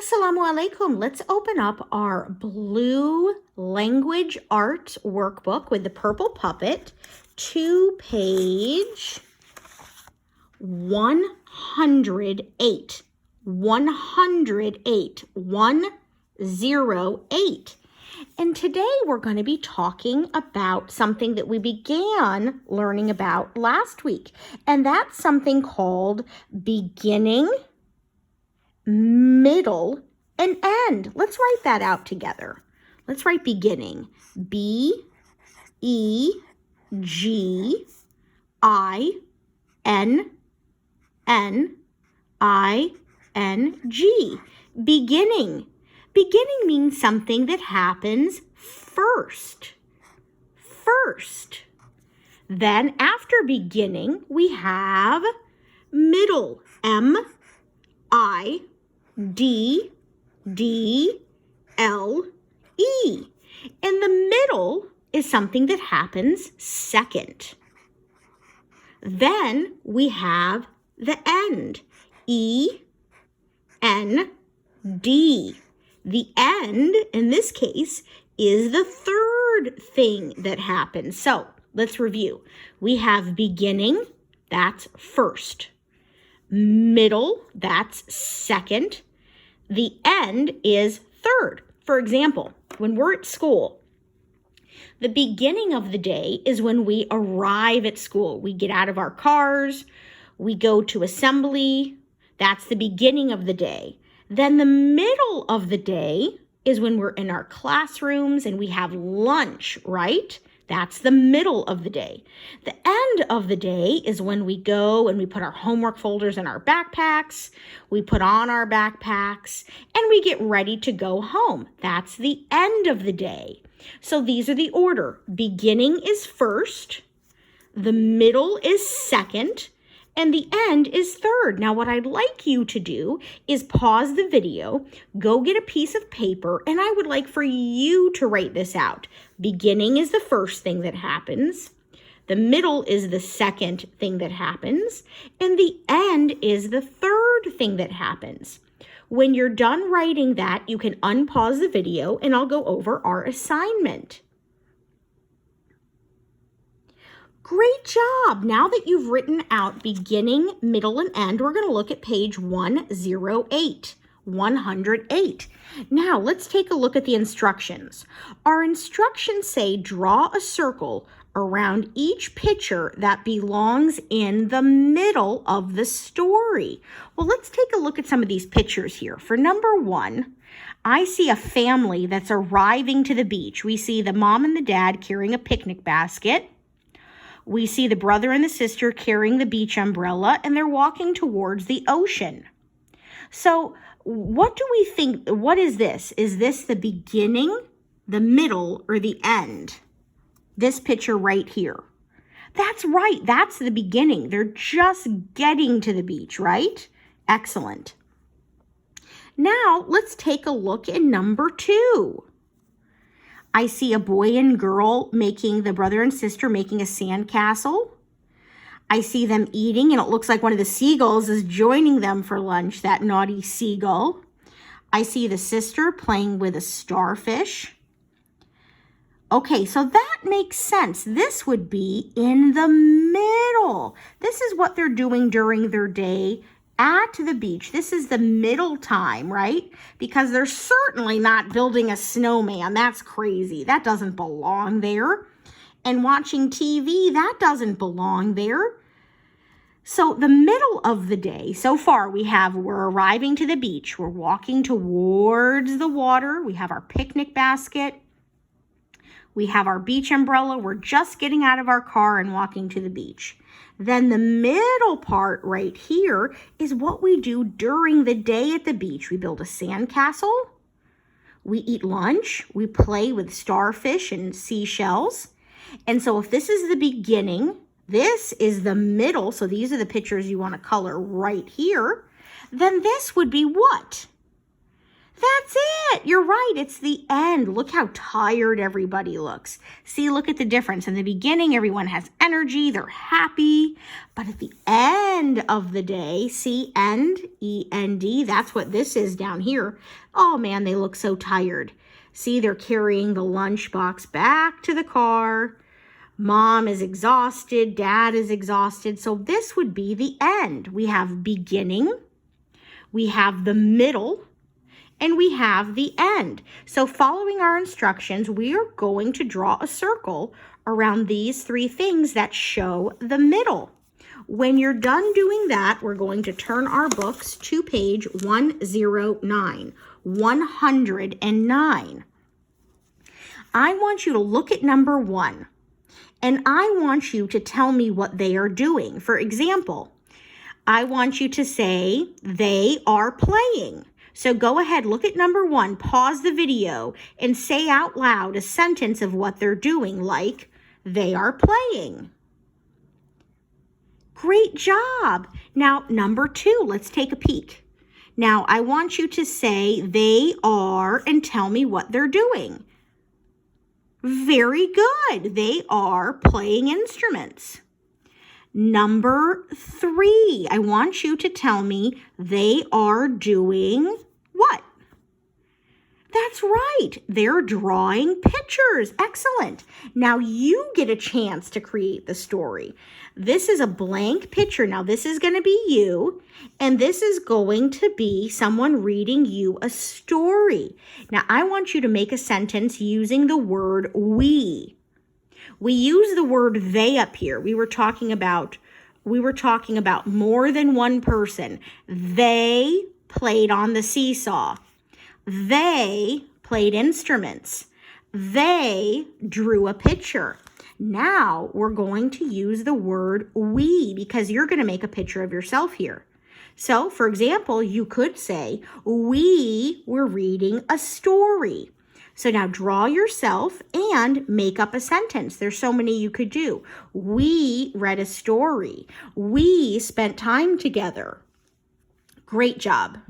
Assalamu alaikum. Let's open up our blue language art workbook with the purple puppet to page 108. 108. 108. And today we're going to be talking about something that we began learning about last week. And that's something called beginning, middle, and end. Let's write that out together. Let's write beginning. B-E-G-I-N-N-I-N-G. Beginning. Beginning means something that happens first. First. Then after beginning, we have middle. M-I-D-D-L-E. And the middle is something that happens second. Then we have the end. E-N-D. The end, in this case, is the third thing that happens. So let's review. We have beginning, that's first. Middle, that's second. The end is third. For example, when we're at school, the beginning of the day is when we arrive at school. We get out of our cars, we go to assembly. That's the beginning of the day. Then the middle of the day is when we're in our classrooms and we have lunch, right? That's the middle of the day. The end of the day is when we go and we put our homework folders in our backpacks, we put on our backpacks, and we get ready to go home. That's the end of the day. So these are the order. Beginning is first, the middle is second, and the end is third. Now, what I'd like you to do is pause the video, go get a piece of paper, and I would like for you to write this out. Beginning is the first thing that happens. The middle is the second thing that happens. And the end is the third thing that happens. When you're done writing that, you can unpause the video and I'll go over our assignment. Great job. Now that you've written out beginning, middle, and end, we're going to look at page 108. 108. Now, let's take a look at the instructions. Our instructions say draw a circle around each picture that belongs in the middle of the story. Well, let's take a look at some of these pictures here. For number one, I see a family that's arriving to the beach. We see the mom and the dad carrying a picnic basket. We see the brother and the sister carrying the beach umbrella, and they're walking towards the ocean. So what do we think? What is this? Is this the beginning, the middle, or the end? This picture right here. That's right. That's the beginning. They're just getting to the beach, right? Excellent. Now let's take a look at number two. I see a boy and girl the brother and sister making a sandcastle. I see them eating, and it looks like one of the seagulls is joining them for lunch, that naughty seagull. I see the sister playing with a starfish. Okay, so that makes sense. This would be in the middle. This is what they're doing during their day at the beach. This is the middle time, right? Because they're certainly not building a snowman. That's crazy. That doesn't belong there. And watching TV, that doesn't belong there. So the middle of the day, so far we're arriving to the beach. We're walking towards the water. We have our picnic basket. We have our beach umbrella. We're just getting out of our car and walking to the beach. Then the middle part right here is what we do during the day at the beach. We build a sandcastle. We eat lunch. We play with starfish and seashells. And so if this is the beginning, this is the middle. So these are the pictures you want to color right here. Then this would be what? That's it. You're right. It's the end. Look how tired everybody looks. See, look at the difference. In the beginning, everyone has energy. They're happy. But at the end of the day, see, end, E-N-D, that's what this is down here. Oh, man, they look so tired. See, they're carrying the lunchbox back to the car. Mom is exhausted. Dad is exhausted. So this would be the end. We have beginning. We have the middle. And we have the end. So following our instructions, we are going to draw a circle around these three things that show the middle. When you're done doing that, we're going to turn our books to page 109, 109. I want you to look at number 1, and I want you to tell me what they are doing. For example, I want you to say, they are playing. So go ahead, look at number 1, pause the video, and say out loud a sentence of what they're doing, like, they are playing. Great job. Now, number 2, let's take a peek. Now, I want you to say, they are, and tell me what they're doing. Very good. They are playing instruments. Number 3, I want you to tell me they are doing what? That's right. They're drawing pictures. Excellent. Now you get a chance to create the story. This is a blank picture. Now this is going to be you, and this is going to be someone reading you a story. Now I want you to make a sentence using the word we. We use the word they up here. We were talking about more than one person. They played on the seesaw. They played instruments. They drew a picture. Now we're going to use the word we because you're going to make a picture of yourself here. So, for example, you could say, we were reading a story. So now draw yourself and make up a sentence. There's so many you could do. We read a story. We spent time together. Great job.